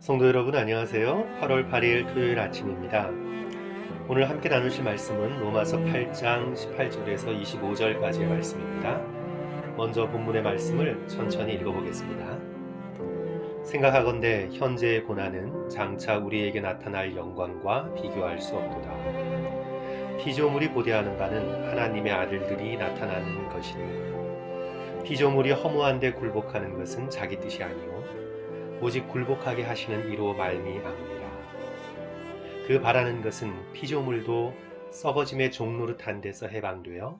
성도 여러분 안녕하세요. 8월 8일 토요일 아침입니다. 오늘 함께 나누실 말씀은 로마서 8장 18절에서 25절까지의 말씀입니다. 먼저 본문의 말씀을 천천히 읽어보겠습니다. 생각하건대 현재의 고난은 장차 우리에게 나타날 영광과 비교할 수 없도다. 피조물이 고대하는 바는 하나님의 아들들이 나타나는 것이니 피조물이 허무한데 굴복하는 것은 자기 뜻이 아니요 오직 굴복하게 하시는 이로 말미암으니라. 그 바라는 것은 피조물도 썩어짐의 종노릇한 데서 해방되어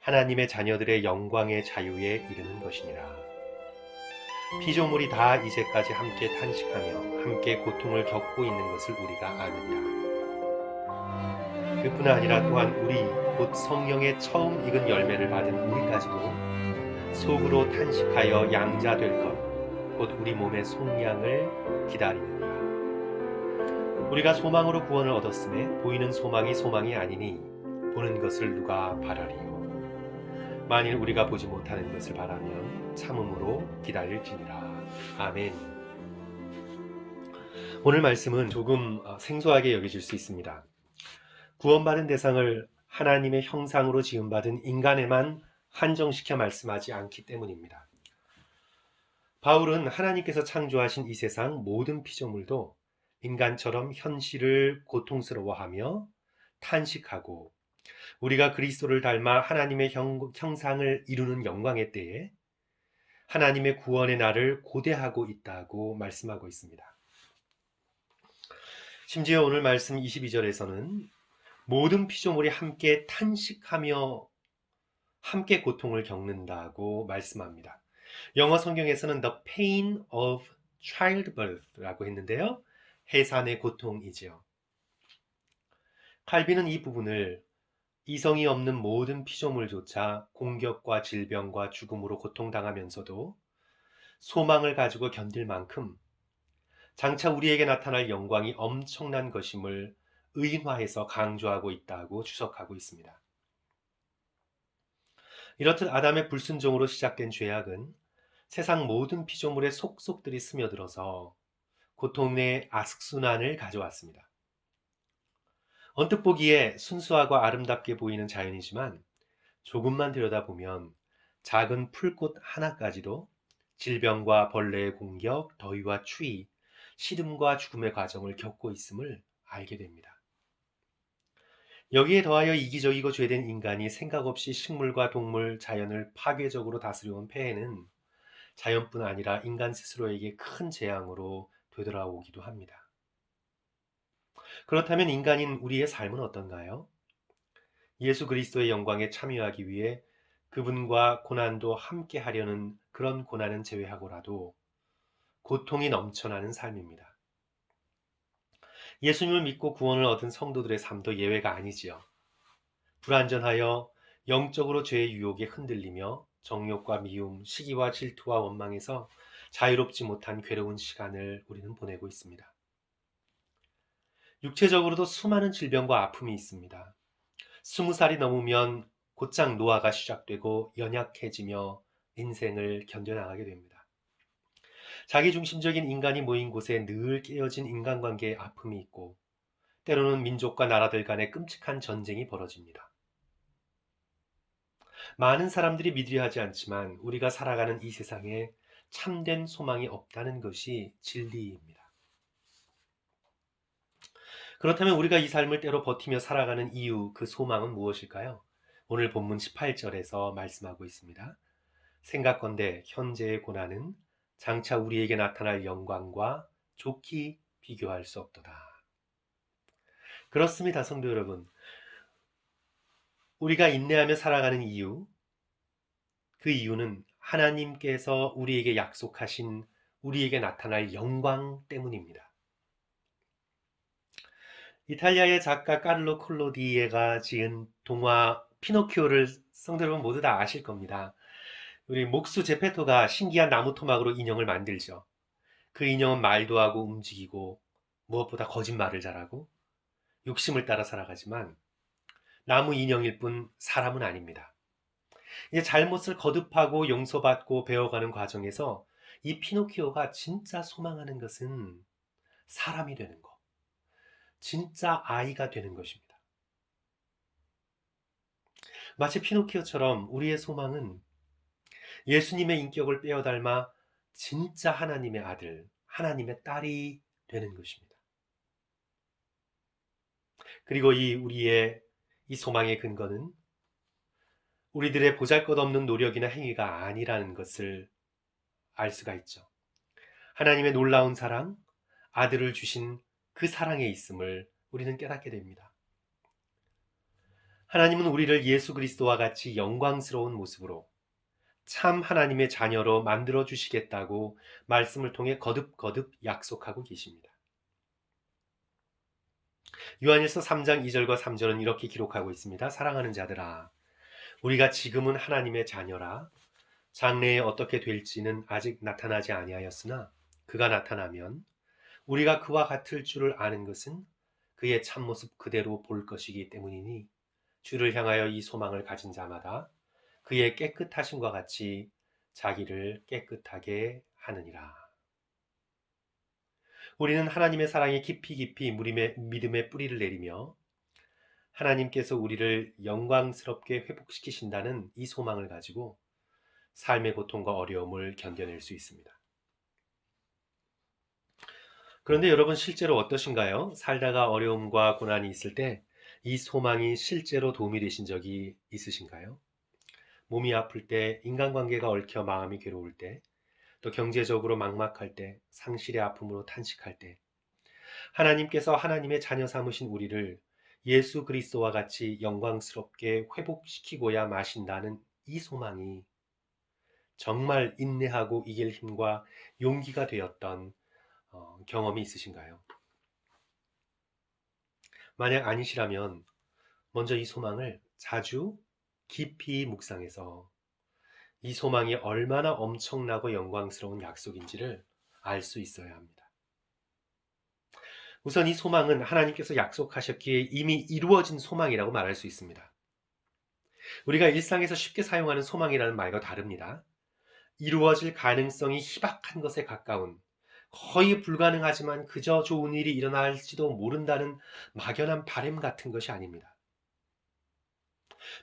하나님의 자녀들의 영광의 자유에 이르는 것이니라. 피조물이 다 이제까지 함께 탄식하며 함께 고통을 겪고 있는 것을 우리가 아느니라. 그뿐 아니라 또한 우리 곧 성령의 처음 익은 열매를 받은 우리까지도 속으로 탄식하여 양자될 것 곧 우리 몸의 속량을 기다리느니라. 우리가 소망으로 구원을 얻었음에 보이는 소망이 소망이 아니니 보는 것을 누가 바라리요. 만일 우리가 보지 못하는 것을 바라면 참음으로 기다릴지니라. 아멘. 오늘 말씀은 조금 생소하게 여겨질 수 있습니다. 구원받은 대상을 하나님의 형상으로 지음받은 인간에만 한정시켜 말씀하지 않기 때문입니다. 바울은 하나님께서 창조하신 이 세상 모든 피조물도 인간처럼 현실을 고통스러워하며 탄식하고 우리가 그리스도를 닮아 하나님의 형상을 이루는 영광의 때에 하나님의 구원의 날을 고대하고 있다고 말씀하고 있습니다. 심지어 오늘 말씀 22절에서는 모든 피조물이 함께 탄식하며 함께 고통을 겪는다고 말씀합니다. 영어 성경에서는 the pain of childbirth라고 했는데요. 해산의 고통이지요. 칼빈은 이 부분을 이성이 없는 모든 피조물조차 공격과 질병과 죽음으로 고통당하면서도 소망을 가지고 견딜 만큼 장차 우리에게 나타날 영광이 엄청난 것임을 의인화해서 강조하고 있다고 주석하고 있습니다. 이렇듯 아담의 불순종으로 시작된 죄악은 세상 모든 피조물의 속속들이 스며들어서 고통의 악순환을 가져왔습니다. 언뜻 보기에 순수하고 아름답게 보이는 자연이지만 조금만 들여다보면 작은 풀꽃 하나까지도 질병과 벌레의 공격, 더위와 추위, 시름과 죽음의 과정을 겪고 있음을 알게 됩니다. 여기에 더하여 이기적이고 죄된 인간이 생각 없이 식물과 동물, 자연을 파괴적으로 다스려온 폐해는 자연뿐 아니라 인간 스스로에게 큰 재앙으로 되돌아오기도 합니다. 그렇다면 인간인 우리의 삶은 어떤가요? 예수 그리스도의 영광에 참여하기 위해 그분과 고난도 함께 하려는 그런 고난은 제외하고라도 고통이 넘쳐나는 삶입니다. 예수님을 믿고 구원을 얻은 성도들의 삶도 예외가 아니지요. 불완전하여 영적으로 죄의 유혹에 흔들리며 정욕과 미움, 시기와 질투와 원망에서 자유롭지 못한 괴로운 시간을 우리는 보내고 있습니다. 육체적으로도 수많은 질병과 아픔이 있습니다. 20살이 넘으면 곧장 노화가 시작되고 연약해지며 인생을 견뎌나가게 됩니다. 자기중심적인 인간이 모인 곳에 늘 깨어진 인간관계의 아픔이 있고 때로는 민족과 나라들 간의 끔찍한 전쟁이 벌어집니다. 많은 사람들이 믿으려 하지 않지만 우리가 살아가는 이 세상에 참된 소망이 없다는 것이 진리입니다. 그렇다면 우리가 이 삶을 때로 버티며 살아가는 이유, 그 소망은 무엇일까요? 오늘 본문 18절에서 말씀하고 있습니다. 생각건대 현재의 고난은 장차 우리에게 나타날 영광과 좋게 비교할 수 없도다. 그렇습니다, 성도 여러분. 우리가 인내하며 살아가는 이유, 그 이유는 하나님께서 우리에게 약속하신 우리에게 나타날 영광 때문입니다. 이탈리아의 작가 카를로 콜로디에가 지은 동화 피노키오를 성도 여러분 모두 다 아실 겁니다. 우리 목수 제페토가 신기한 나무 토막으로 인형을 만들죠. 그 인형은 말도 하고 움직이고 무엇보다 거짓말을 잘하고 욕심을 따라 살아가지만 나무 인형일 뿐 사람은 아닙니다. 이제 잘못을 거듭하고 용서받고 배워가는 과정에서 이 피노키오가 진짜 소망하는 것은 사람이 되는 것, 진짜 아이가 되는 것입니다. 마치 피노키오처럼 우리의 소망은 예수님의 인격을 빼어 닮아 진짜 하나님의 아들, 하나님의 딸이 되는 것입니다. 그리고 우리의 이 소망의 근거는 우리들의 보잘것없는 노력이나 행위가 아니라는 것을 알 수가 있죠. 하나님의 놀라운 사랑, 아들을 주신 그 사랑에 있음을 우리는 깨닫게 됩니다. 하나님은 우리를 예수 그리스도와 같이 영광스러운 모습으로 참 하나님의 자녀로 만들어 주시겠다고 말씀을 통해 거듭거듭 약속하고 계십니다. 요한일서 3장 2절과 3절은 이렇게 기록하고 있습니다. 사랑하는 자들아, 우리가 지금은 하나님의 자녀라. 장래에 어떻게 될지는 아직 나타나지 아니하였으나 그가 나타나면 우리가 그와 같을 줄을 아는 것은 그의 참모습 그대로 볼 것이기 때문이니 주를 향하여 이 소망을 가진 자마다 그의 깨끗하심과 같이 자기를 깨끗하게 하느니라. 우리는 하나님의 사랑에 깊이 믿음의 뿌리를 내리며 하나님께서 우리를 영광스럽게 회복시키신다는 이 소망을 가지고 삶의 고통과 어려움을 견뎌낼 수 있습니다. 그런데 여러분 실제로 어떠신가요? 살다가 어려움과 고난이 있을 때 이 소망이 실제로 도움이 되신 적이 있으신가요? 몸이 아플 때, 인간관계가 얽혀 마음이 괴로울 때, 또 경제적으로 막막할 때, 상실의 아픔으로 탄식할 때, 하나님께서 하나님의 자녀 삼으신 우리를 예수 그리스도와 같이 영광스럽게 회복시키고야 마신다는 이 소망이 정말 인내하고 이길 힘과 용기가 되었던 경험이 있으신가요? 만약 아니시라면 먼저 이 소망을 자주 깊이 묵상해서 이 소망이 얼마나 엄청나고 영광스러운 약속인지를 알 수 있어야 합니다. 우선 이 소망은 하나님께서 약속하셨기에 이미 이루어진 소망이라고 말할 수 있습니다. 우리가 일상에서 쉽게 사용하는 소망이라는 말과 다릅니다. 이루어질 가능성이 희박한 것에 가까운, 거의 불가능하지만 그저 좋은 일이 일어날지도 모른다는 막연한 바람 같은 것이 아닙니다.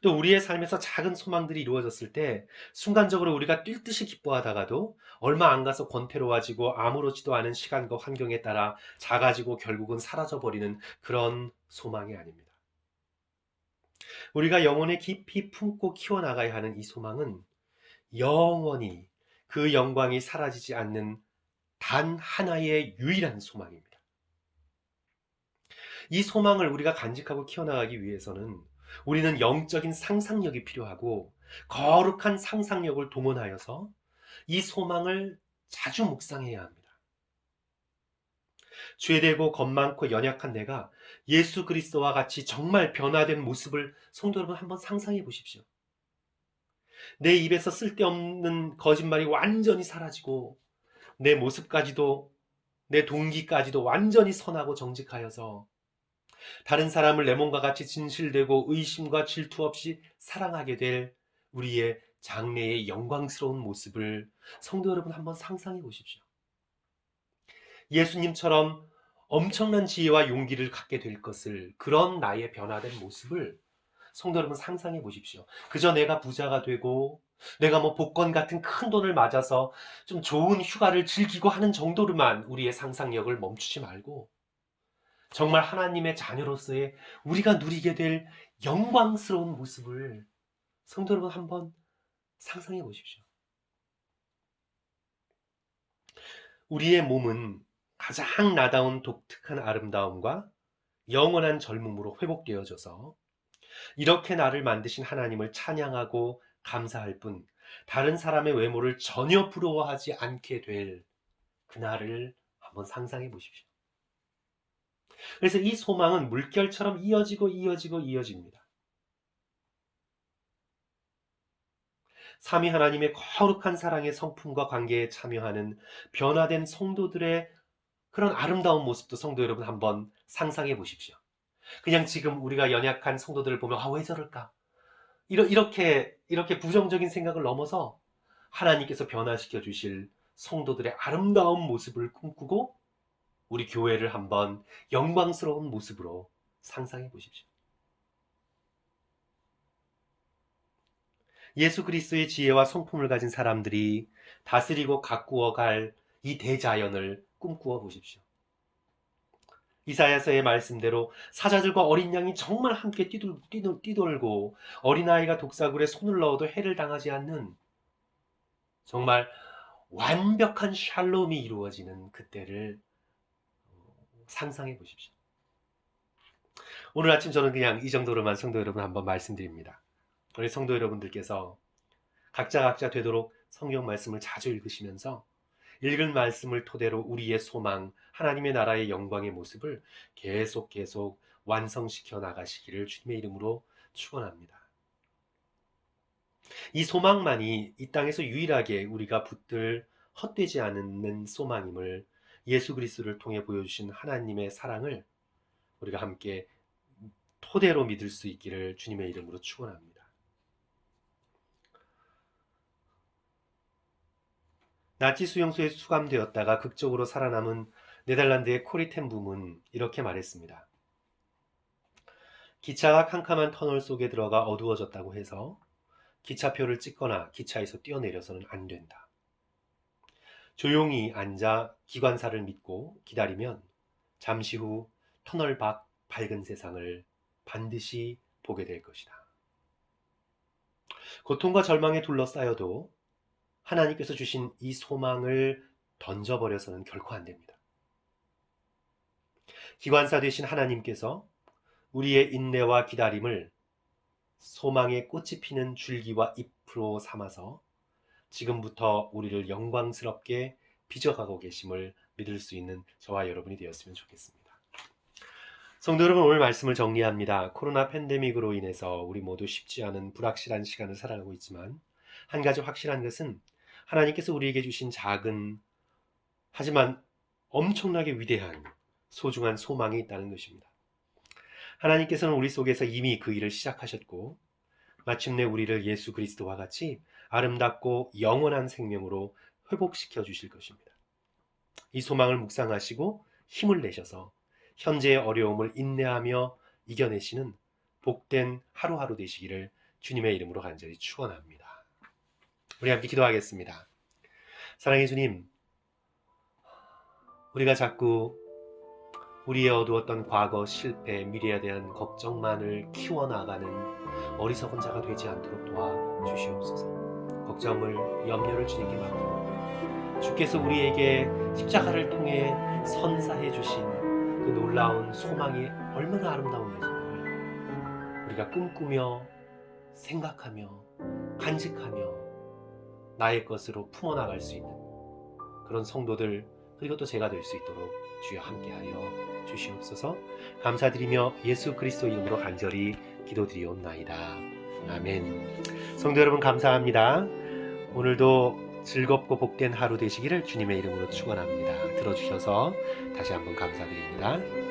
또 우리의 삶에서 작은 소망들이 이루어졌을 때 순간적으로 우리가 뛸 듯이 기뻐하다가도 얼마 안 가서 권태로워지고 아무렇지도 않은 시간과 환경에 따라 작아지고 결국은 사라져버리는 그런 소망이 아닙니다. 우리가 영혼에 깊이 품고 키워나가야 하는 이 소망은 영원히 그 영광이 사라지지 않는 단 하나의 유일한 소망입니다. 이 소망을 우리가 간직하고 키워나가기 위해서는 우리는 영적인 상상력이 필요하고 거룩한 상상력을 동원하여서 이 소망을 자주 묵상해야 합니다. 죄되고 겁많고 연약한 내가 예수 그리스도와 같이 정말 변화된 모습을 성도 여러분 한번 상상해 보십시오. 내 입에서 쓸데없는 거짓말이 완전히 사라지고 내 모습까지도 내 동기까지도 완전히 선하고 정직하여서 다른 사람을 내 몸과 같이 진실되고 의심과 질투 없이 사랑하게 될 우리의 장래의 영광스러운 모습을 성도 여러분 한번 상상해 보십시오. 예수님처럼 엄청난 지혜와 용기를 갖게 될 것을, 그런 나의 변화된 모습을 성도 여러분 상상해 보십시오. 그저 내가 부자가 되고 내가 복권 같은 큰 돈을 맞아서 좀 좋은 휴가를 즐기고 하는 정도로만 우리의 상상력을 멈추지 말고 정말 하나님의 자녀로서의 우리가 누리게 될 영광스러운 모습을 성도 여러분 한번 상상해 보십시오. 우리의 몸은 가장 나다운 독특한 아름다움과 영원한 젊음으로 회복되어져서 이렇게 나를 만드신 하나님을 찬양하고 감사할 뿐 다른 사람의 외모를 전혀 부러워하지 않게 될 그날을 한번 상상해 보십시오. 그래서 이 소망은 물결처럼 이어집니다. 삼위 하나님의 거룩한 사랑의 성품과 관계에 참여하는 변화된 성도들의 그런 아름다운 모습도 성도 여러분 한번 상상해 보십시오. 그냥 지금 우리가 연약한 성도들을 보면 왜 저럴까? 이렇게 부정적인 생각을 넘어서 하나님께서 변화시켜 주실 성도들의 아름다운 모습을 꿈꾸고 우리 교회를 한번 영광스러운 모습으로 상상해 보십시오. 예수 그리스도의 지혜와 성품을 가진 사람들이 다스리고 가꾸어 갈 이 대자연을 꿈꾸어 보십시오. 이사야서의 말씀대로 사자들과 어린 양이 정말 함께 뛰돌고 어린아이가 독사굴에 손을 넣어도 해를 당하지 않는 정말 완벽한 샬롬이 이루어지는 그때를 상상해 보십시오. 오늘 아침 저는 그냥 이 정도로만 성도 여러분 한번 말씀드립니다. 우리 성도 여러분들께서 각자 되도록 성경 말씀을 자주 읽으시면서 읽은 말씀을 토대로 우리의 소망, 하나님의 나라의 영광의 모습을 계속 완성시켜 나가시기를 주님의 이름으로 축원합니다. 이 소망만이 이 땅에서 유일하게 우리가 붙들 헛되지 않는 소망임을 예수 그리스도를 통해 보여주신 하나님의 사랑을 우리가 함께 토대로 믿을 수 있기를 주님의 이름으로 축원합니다. 나치 수용소에 수감되었다가 극적으로 살아남은 네덜란드의 코리 텐 붐은 이렇게 말했습니다. 기차가 캄캄한 터널 속에 들어가 어두워졌다고 해서 기차표를 찍거나 기차에서 뛰어내려서는 안 된다. 조용히 앉아 기관사를 믿고 기다리면 잠시 후 터널 밖 밝은 세상을 반드시 보게 될 것이다. 고통과 절망에 둘러싸여도 하나님께서 주신 이 소망을 던져버려서는 결코 안 됩니다. 기관사 되신 하나님께서 우리의 인내와 기다림을 소망의 꽃이 피는 줄기와 잎으로 삼아서 지금부터 우리를 영광스럽게 빚어가고 계심을 믿을 수 있는 저와 여러분이 되었으면 좋겠습니다. 성도 여러분, 오늘 말씀을 정리합니다. 코로나 팬데믹으로 인해서 우리 모두 쉽지 않은 불확실한 시간을 살아가고 있지만 한 가지 확실한 것은 하나님께서 우리에게 주신 작은 하지만 엄청나게 위대한 소중한 소망이 있다는 것입니다. 하나님께서는 우리 속에서 이미 그 일을 시작하셨고 마침내 우리를 예수 그리스도와 같이 아름답고 영원한 생명으로 회복시켜 주실 것입니다. 이 소망을 묵상하시고 힘을 내셔서 현재의 어려움을 인내하며 이겨내시는 복된 하루하루 되시기를 주님의 이름으로 간절히 축원합니다. 우리 함께 기도하겠습니다. 사랑의 주님, 우리가 자꾸 우리의 어두웠던 과거, 실패, 미래에 대한 걱정만을 키워나가는 어리석은 자가 되지 않도록 도와주시옵소서. 걱정을, 염려를 주님께 맡기고 주께서 우리에게 십자가를 통해 선사해 주신 그 놀라운 소망이 얼마나 아름다운 것인가를 우리가 꿈꾸며 생각하며 간직하며 나의 것으로 품어나갈 수 있는 그런 성도들, 그리고 또 제가 될 수 있도록 주여 함께하여 주시옵소서. 감사드리며 예수 그리스도 이름으로 간절히 기도드리옵나이다. 아멘. 성도 여러분, 감사합니다. 오늘도 즐겁고 복된 하루 되시기를 주님의 이름으로 축원합니다. 들어주셔서 다시 한번 감사드립니다.